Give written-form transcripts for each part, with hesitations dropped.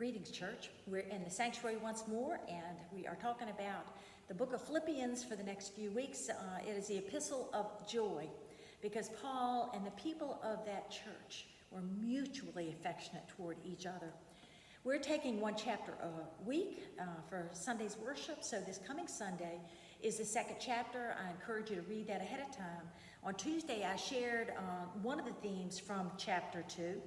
Greetings, church. We're in the sanctuary once more, and we are talking about the book of Philippians for the next few weeks. It is the epistle of joy, because Paul and the people of that church were mutually affectionate toward each other. We're taking one chapter a week for Sunday's worship, so this coming Sunday is the second chapter. I encourage you to read that ahead of time. On Tuesday, I shared one of the themes from chapter 2,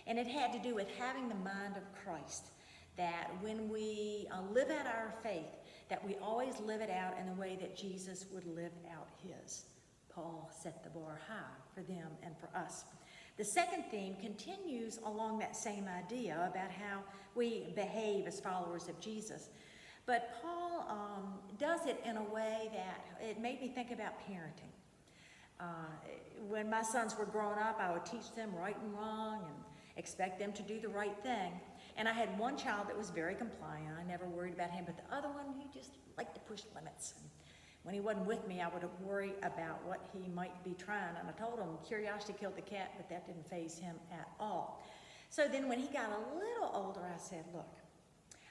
and it had to do with having the mind of Christ, that when we live out our faith, that we always live it out in the way that Jesus would live out his. Paul set the bar high for them and for us. The second theme continues along that same idea about how we behave as followers of Jesus. But Paul does it in a way that it made me think about parenting. When my sons were growing up, I would teach them right and wrong and expect them to do the right thing. And I had one child that was very compliant. I never worried about him, but the other one, he just liked to push limits. And when he wasn't with me, I would worry about what he might be trying. And I told him curiosity killed the cat, but that didn't faze him at all. So then when he got a little older, I said, look,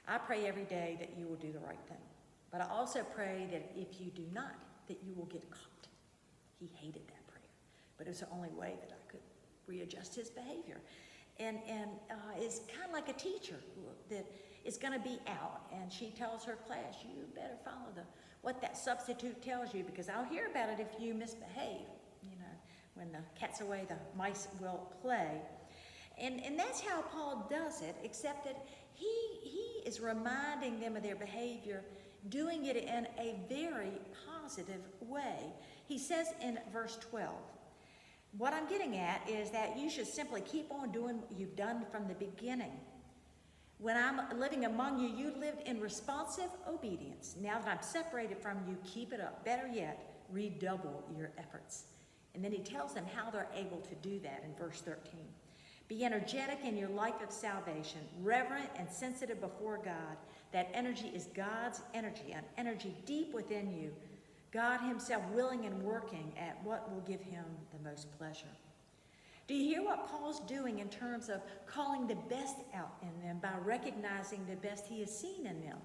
I pray every day that you will do the right thing. But I also pray that if you do not, that you will get caught. He hated that prayer, but it was the only way that I could readjust his behavior. And is kind of like a teacher that is going to be out, and she tells her class, you better follow what that substitute tells you, because I'll hear about it if you misbehave. You know, when the cat's away, the mice will play. And that's how Paul does it, except that he is reminding them of their behavior, doing it in a very positive way. He says in verse 12, what I'm getting at is that you should simply keep on doing what you've done from the beginning. When I'm living among you, you lived in responsive obedience. Now that I'm separated from you, keep it up. Better yet, redouble your efforts. And then he tells them how they're able to do that in verse 13. Be energetic in your life of salvation, reverent and sensitive before God. That energy is God's energy, an energy deep within you. God himself willing and working at what will give him the most pleasure. Do you hear what Paul's doing in terms of calling the best out in them by recognizing the best he has seen in them?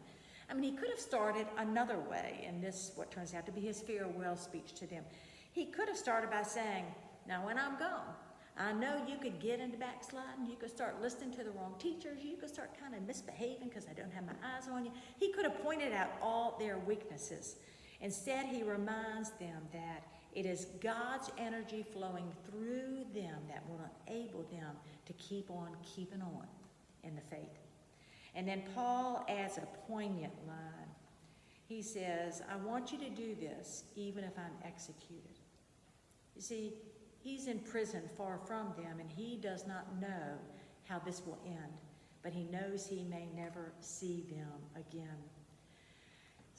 I mean, he could have started another way, and this what turns out to be his farewell speech to them. He could have started by saying, now when I'm gone, I know you could get into backsliding, you could start listening to the wrong teachers, you could start kind of misbehaving because I don't have my eyes on you. He could have pointed out all their weaknesses. Instead, he reminds them that it is God's energy flowing through them that will enable them to keep on keeping on in the faith. And then Paul adds a poignant line. He says, I want you to do this even if I'm executed. You see, he's in prison far from them, and he does not know how this will end, but he knows he may never see them again.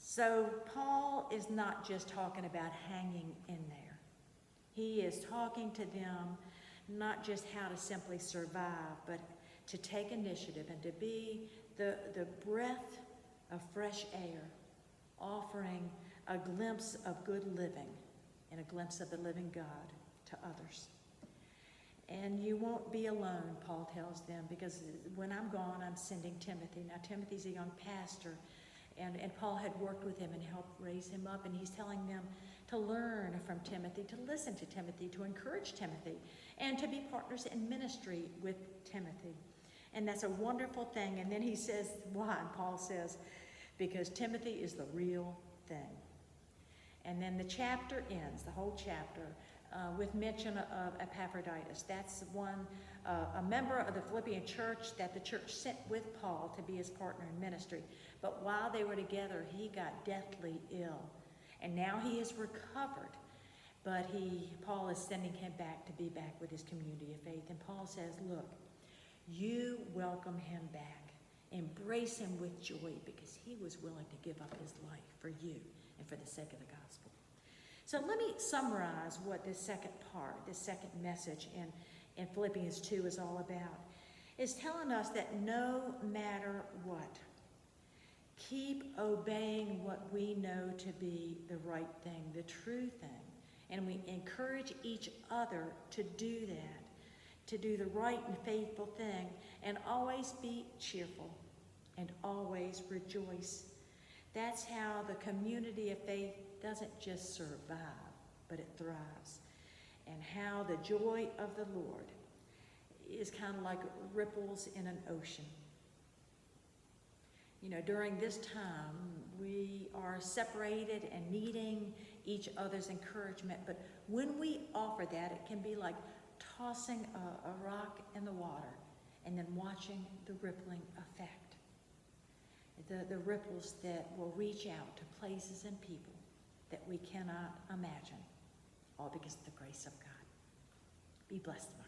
So Paul is not just talking about hanging in there. He is talking to them not just how to simply survive, but to take initiative and to be the breath of fresh air, offering a glimpse of good living and a glimpse of the living God to others. And you won't be alone, Paul tells them, because when I'm gone, I'm sending Timothy. Now, Timothy's a young pastor. And Paul had worked with him and helped raise him up, and he's telling them to learn from Timothy, to listen to Timothy, to encourage Timothy, and to be partners in ministry with Timothy. And that's a wonderful thing. And then he says, why? And Paul says, because Timothy is the real thing. And then the chapter ends, the whole chapter, with mention of Epaphroditus. That's one, a member of the Philippian church that the church sent with Paul to be his partner in ministry. But while they were together, he got deathly ill. And now he is recovered. But Paul is sending him back to be back with his community of faith. And Paul says, look, you welcome him back. Embrace him with joy, because he was willing to give up his life for you and for the sake of the gospel. So let me summarize what this second part, this second message in Philippians 2 is all about. It's telling us that no matter what, keep obeying what we know to be the right thing, the true thing. And we encourage each other to do that, to do the right and faithful thing, and always be cheerful. and always rejoice. That's how the community of faith doesn't just survive, but it thrives. And how the joy of the Lord is kind of like ripples in an ocean. You know, during this time, we are separated and needing each other's encouragement. But when we offer that, it can be like tossing a rock in the water and then watching the rippling effect. The ripples that will reach out to places and people that we cannot imagine, all because of the grace of God. Be blessed, my